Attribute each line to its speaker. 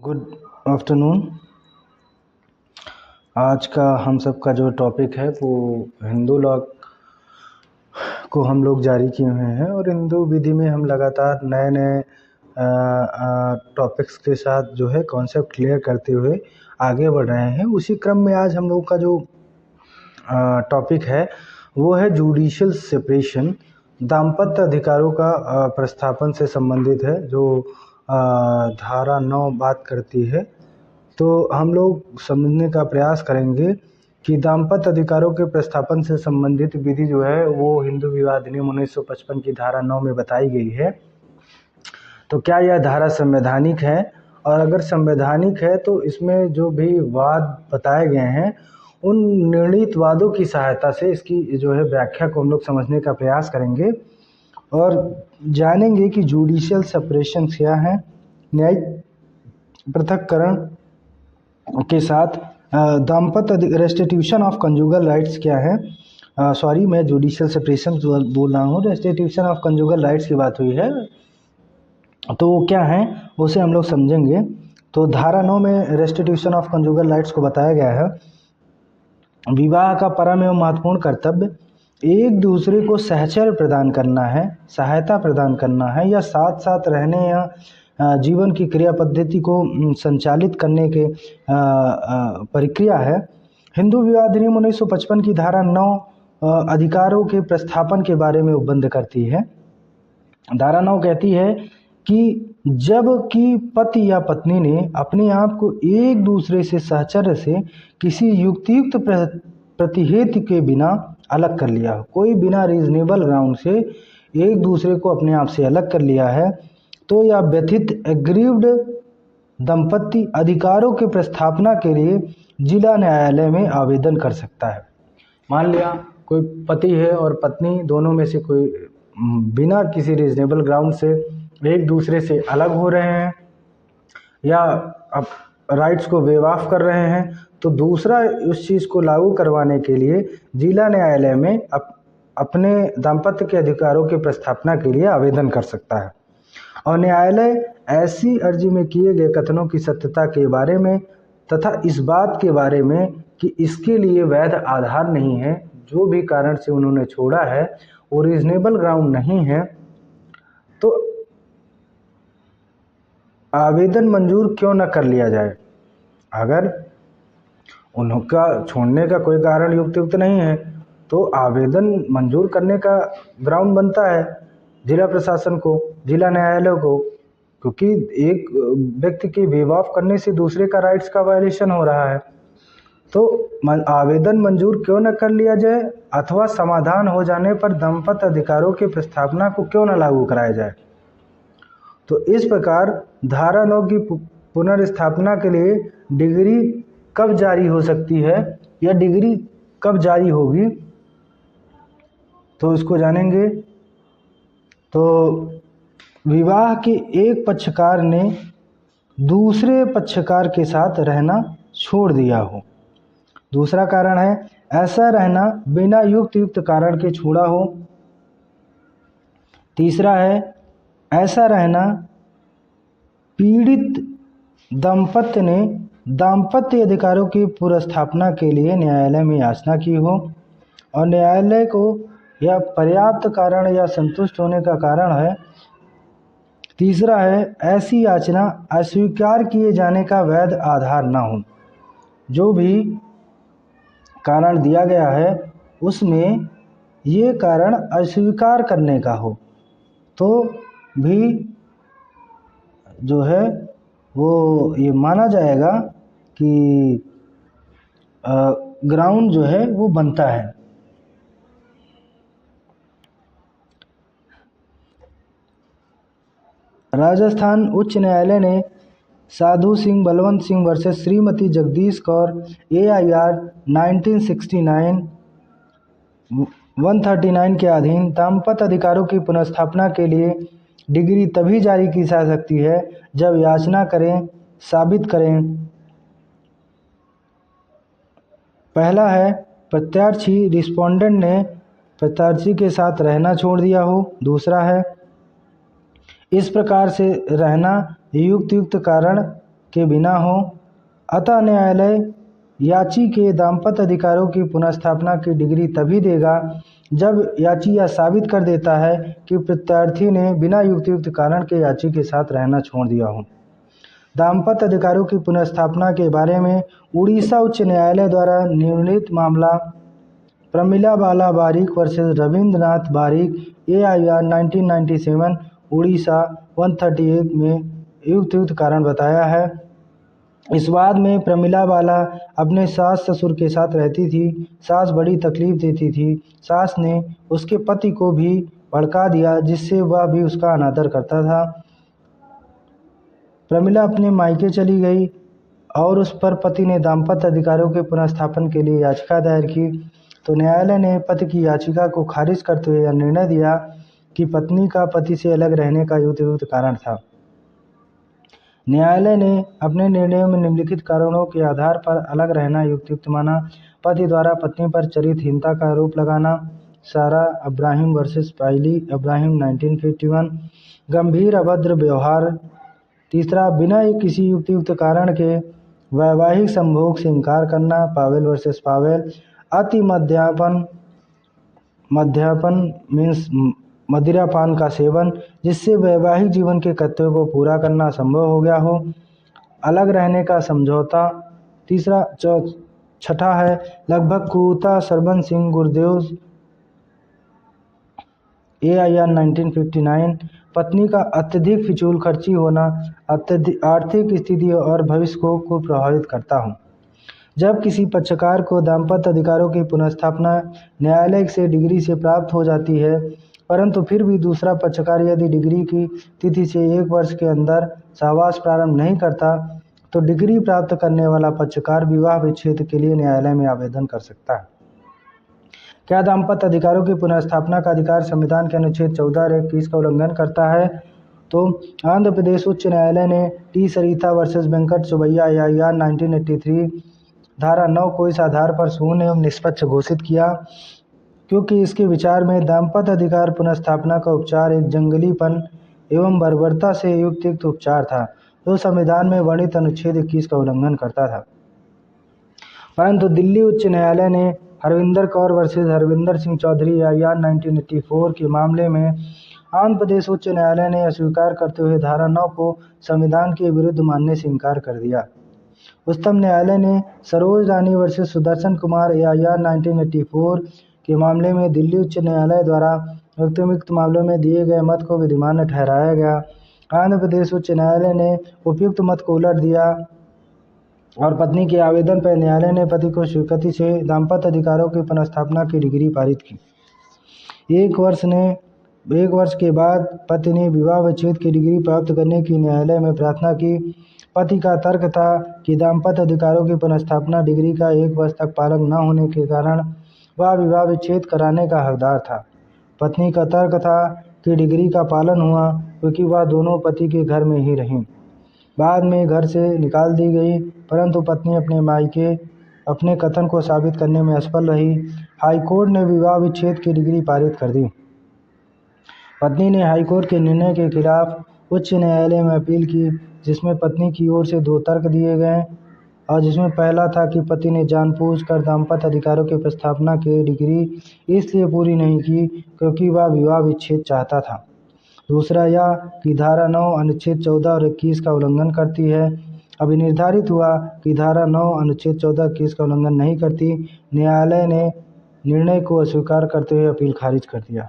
Speaker 1: Good afternoon. आज का हम सब का जो टॉपिक है वो हिंदू लॉ को हम लोग जारी किए हुए हैं और हिंदू विधि में हम लगातार नए नए टॉपिक्स के साथ जो है कॉन्सेप्ट क्लियर करते हुए आगे बढ़ रहे हैं। उसी क्रम में आज हम लोग का जो टॉपिक है वो है जुडिशियल सेपरेशन, दाम्पत्य अधिकारों का प्रस्थापन से संबंधित है, जो धारा 9 बात करती है। तो हम लोग समझने का प्रयास करेंगे कि दाम्पत्य अधिकारों के प्रस्थापन से संबंधित विधि जो है वो हिंदू विवाह अधिनियम 1955 की धारा 9 में बताई गई है। तो क्या यह धारा संवैधानिक है, और अगर संवैधानिक है तो इसमें जो भी वाद बताए गए हैं उन निर्णीत वादों की सहायता से इसकी जो है व्याख्या को हम लोग समझने का प्रयास करेंगे और जानेंगे कि जुडिशियल सेपरेशन क्या है, न्यायिक पृथक्करण के साथ दाम्पत्य रेस्टिट्यूशन ऑफ कंजुगल राइट्स क्या है। सॉरी, मैं जुडिशियल सेपरेशन बोल रहा हूँ, रेस्टिट्यूशन ऑफ कंजुगल राइट्स की बात हुई है। तो वो क्या है उसे हम लोग समझेंगे। तो धारा 9 में रेस्टिट्यूशन ऑफ कंजुगल राइट्स को बताया गया है, विवाह का परम एवं महत्वपूर्ण कर्तव्य एक दूसरे को सहचर्य प्रदान करना है, सहायता प्रदान करना है या साथ साथ रहने या जीवन की क्रिया पद्धति को संचालित करने के प्रक्रिया है। हिंदू विवाह अधिनियम 1955 की धारा 9 अधिकारों के प्रस्थापन के बारे में उपबंध करती है। धारा 9 कहती है कि जब कि पति या पत्नी ने अपने आप को एक दूसरे से सहचर्य से किसी युक्तियुक्त प्रतिहेतु के बिना अलग कर लिया हो, कोई बिना रीजनेबल ग्राउंड से एक दूसरे को अपने आप से अलग कर लिया है, तो यह व्यथित एग्रीव्ड दंपति अधिकारों के प्रस्थापना के लिए जिला न्यायालय में आवेदन कर सकता है। मान लिया कोई पति है और पत्नी, दोनों में से कोई बिना किसी रीजनेबल ग्राउंड से एक दूसरे से अलग हो रहे हैं या अब राइट्स को वेव ऑफ कर रहे हैं, तो दूसरा उस चीज़ को लागू करवाने के लिए जिला न्यायालय में अपने दाम्पत्य के अधिकारों की प्रस्थापना के लिए आवेदन कर सकता है। और न्यायालय ऐसी अर्जी में किए गए कथनों की सत्यता के बारे में तथा इस बात के बारे में कि इसके लिए वैध आधार नहीं है, जो भी कारण से उन्होंने छोड़ा है वो रीजनेबल ग्राउंड नहीं है, तो आवेदन मंजूर क्यों न कर लिया जाए। अगर उनका छोड़ने का कोई कारण युक्त नहीं है तो आवेदन मंजूर करने का ग्राउंड बनता है जिला प्रशासन को, जिला न्यायालय को, क्योंकि एक व्यक्ति की वेव ऑफ करने से दूसरे का राइट्स का वायलेशन हो रहा है। तो आवेदन मंजूर क्यों न कर लिया जाए अथवा समाधान हो जाने पर दाम्पत्य अधिकारों की प्रस्थापना को क्यों न लागू कराया जाए। तो इस प्रकार धारा 9 की पुनर्स्थापना के लिए डिग्री कब जारी हो सकती है या डिग्री कब जारी होगी, तो इसको जानेंगे। तो विवाह के एक पक्षकार ने दूसरे पक्षकार के साथ रहना छोड़ दिया हो। दूसरा कारण है ऐसा रहना बिना युक्त कारण के छोड़ा हो। तीसरा है ऐसा रहना पीड़ित दंपत्ति ने दाम्पत्य अधिकारों की पुनर्स्थापना के लिए न्यायालय में याचना की हो और न्यायालय को यह पर्याप्त कारण या संतुष्ट होने का कारण है। तीसरा है ऐसी याचना अस्वीकार किए जाने का वैध आधार न हो। जो भी कारण दिया गया है उसमें ये कारण अस्वीकार करने का हो तो भी जो है वो ये माना जाएगा कि ग्राउंड जो है वो बनता है। राजस्थान उच्च न्यायालय ने साधु सिंह बलवंत सिंह वर्सेस श्रीमती जगदीश कौर AIR 1969 139 के अधीन दाम्पत्य अधिकारों की पुनर्स्थापना के लिए डिग्री तभी जारी की जा सकती है जब याचना करें, साबित करें। पहला है प्रत्याशी रिस्पोंडेंट ने प्रत्याशी के साथ रहना छोड़ दिया हो। दूसरा है इस प्रकार से रहना युक्त कारण के बिना हो। अतः न्यायालय याची के दाम्पत्य अधिकारों की पुनर्स्थापना की डिग्री तभी देगा जब याची यह साबित कर देता है कि प्रत्यार्थी ने बिना युक्तियुक्त कारण के याची के साथ रहना छोड़ दिया हो। दाम्पत्य अधिकारों की पुनर्स्थापना के बारे में उड़ीसा उच्च न्यायालय द्वारा निर्णीत मामला प्रमिला बाला बारिक वर्सेस रविंद्रनाथ बारिक AIR 1997 उड़ीसा 138 में युक्तियुक्त कारण बताया है। इस वाद में प्रमिला बाला अपने सास ससुर के साथ रहती थी। सास बड़ी तकलीफ देती थी। सास ने उसके पति को भी भड़का दिया जिससे वह भी उसका अनादर करता था। प्रमिला अपने मायके चली गई और उस पर पति ने दाम्पत्य अधिकारों के पुनर्स्थापन के लिए याचिका दायर की। तो न्यायालय ने पति की याचिका को खारिज करते हुए यह निर्णय दिया कि पत्नी का पति से अलग रहने का युक्तियुक्त कारण था। न्यायालय ने अपने निर्णयों में निम्नलिखित कारणों के आधार पर अलग रहना युक्तियुक्त माना। पति द्वारा पत्नी पर चरित्रहीनता का आरोप लगाना, सारा अब्राहिम वर्सेस पाइली अब्राहिम 1951, गंभीर अभद्र व्यवहार। तीसरा, बिना किसी युक्तियुक्त कारण के वैवाहिक संभोग से इनकार करना, पावेल वर्सेस पावेल। अति मद्यपान मीन्स मदिरापान का सेवन जिससे वैवाहिक जीवन के कर्तव्यों को पूरा करना संभव हो गया हो। अलग रहने का समझौता। तीसरा छठा है लगभग क्रूरता, सरबन सिंह गुरदेव AIR 1959। पत्नी का अत्यधिक फिजूल खर्ची होना आर्थिक स्थिति और भविष्य को प्रभावित करता हो। जब किसी पक्षकार को दाम्पत्य अधिकारों की पुनर्स्थापना न्यायालय से डिग्री से प्राप्त हो जाती है, परंतु फिर भी दूसरा पक्षकार यदि डिग्री की तिथि से 1 वर्ष के अंदर सहवास प्रारंभ नहीं करता, तो डिग्री प्राप्त करने वाला पक्षकार विवाह विच्छेद के लिए न्यायालय में आवेदन कर सकता है। क्या दाम्पत्य अधिकारों की पुनर्स्थापना का अधिकार संविधान के अनुच्छेद 14 और 21 का उल्लंघन करता है? तो आंध्र प्रदेश उच्च न्यायालय ने टी सरिता वर्सेस वेंकट सुबैया AIR 1983 धारा 9 को इस आधार पर शून्य एवं निष्पक्ष घोषित किया क्योंकि इसके विचार में दाम्पत्य अधिकार पुनर्स्थापना का उपचार एक जंगलीपन एवं बर्बरता से युक्त उपचार था जो संविधान में वर्णित अनुच्छेद 21 का उल्लंघन करता था। परंतु दिल्ली उच्च न्यायालय ने हरविंदर कौर वर्सेस हरविंदर सिंह चौधरी AIR 1984 के मामले में आंध्र प्रदेश उच्च न्यायालय ने अस्वीकार करते हुए धारा 9 को संविधान के विरुद्ध मानने से इनकार कर दिया। उच्चतम न्यायालय ने सरोज रानी वर्सेस सुदर्शन कुमार AIR 1984 के मामले में दिल्ली उच्च न्यायालय द्वारा उक्त मामलों में दिए गए मत को विधिमान्य ठहराया गया। आंध्र प्रदेश उच्च न्यायालय ने उपयुक्त मत को उलट दिया और पत्नी के आवेदन पर न्यायालय ने पति को स्वीकृति से दाम्पत्य अधिकारों की पुनर्स्थापना की डिग्री पारित की। एक वर्ष के बाद पति ने विवाह विच्छेद की डिग्री प्राप्त करने की न्यायालय में प्रार्थना की। पति का तर्क था कि दाम्पत्य अधिकारों की पुनर्स्थापना डिग्री का 1 वर्ष तक पालन न होने के कारण वह विवाह विच्छेद कराने का हकदार था। पत्नी का तर्क था कि डिग्री का पालन हुआ क्योंकि वह दोनों पति के घर में ही रहीं। बाद में घर से निकाल दी गई, परंतु पत्नी अपने मायके अपने कथन को साबित करने में असफल रही। हाईकोर्ट ने विवाह विच्छेद की डिग्री पारित कर दी। पत्नी ने हाईकोर्ट के निर्णय के खिलाफ उच्च न्यायालय में अपील की, जिसमें पत्नी की ओर से 2 तर्क दिए गए और जिसमें पहला था कि पति ने जानबूझकर दाम्पत्य अधिकारों की प्रस्तावना की डिग्री इसलिए पूरी नहीं की क्योंकि वह विवाह विच्छेद चाहता था। दूसरा यह कि धारा 9 अनुच्छेद 14 और 21 का उल्लंघन करती है। अभी निर्धारित हुआ कि धारा 9 अनुच्छेद 14 21 का उल्लंघन नहीं करती। न्यायालय ने निर्णय को अस्वीकार करते हुए अपील खारिज कर दिया।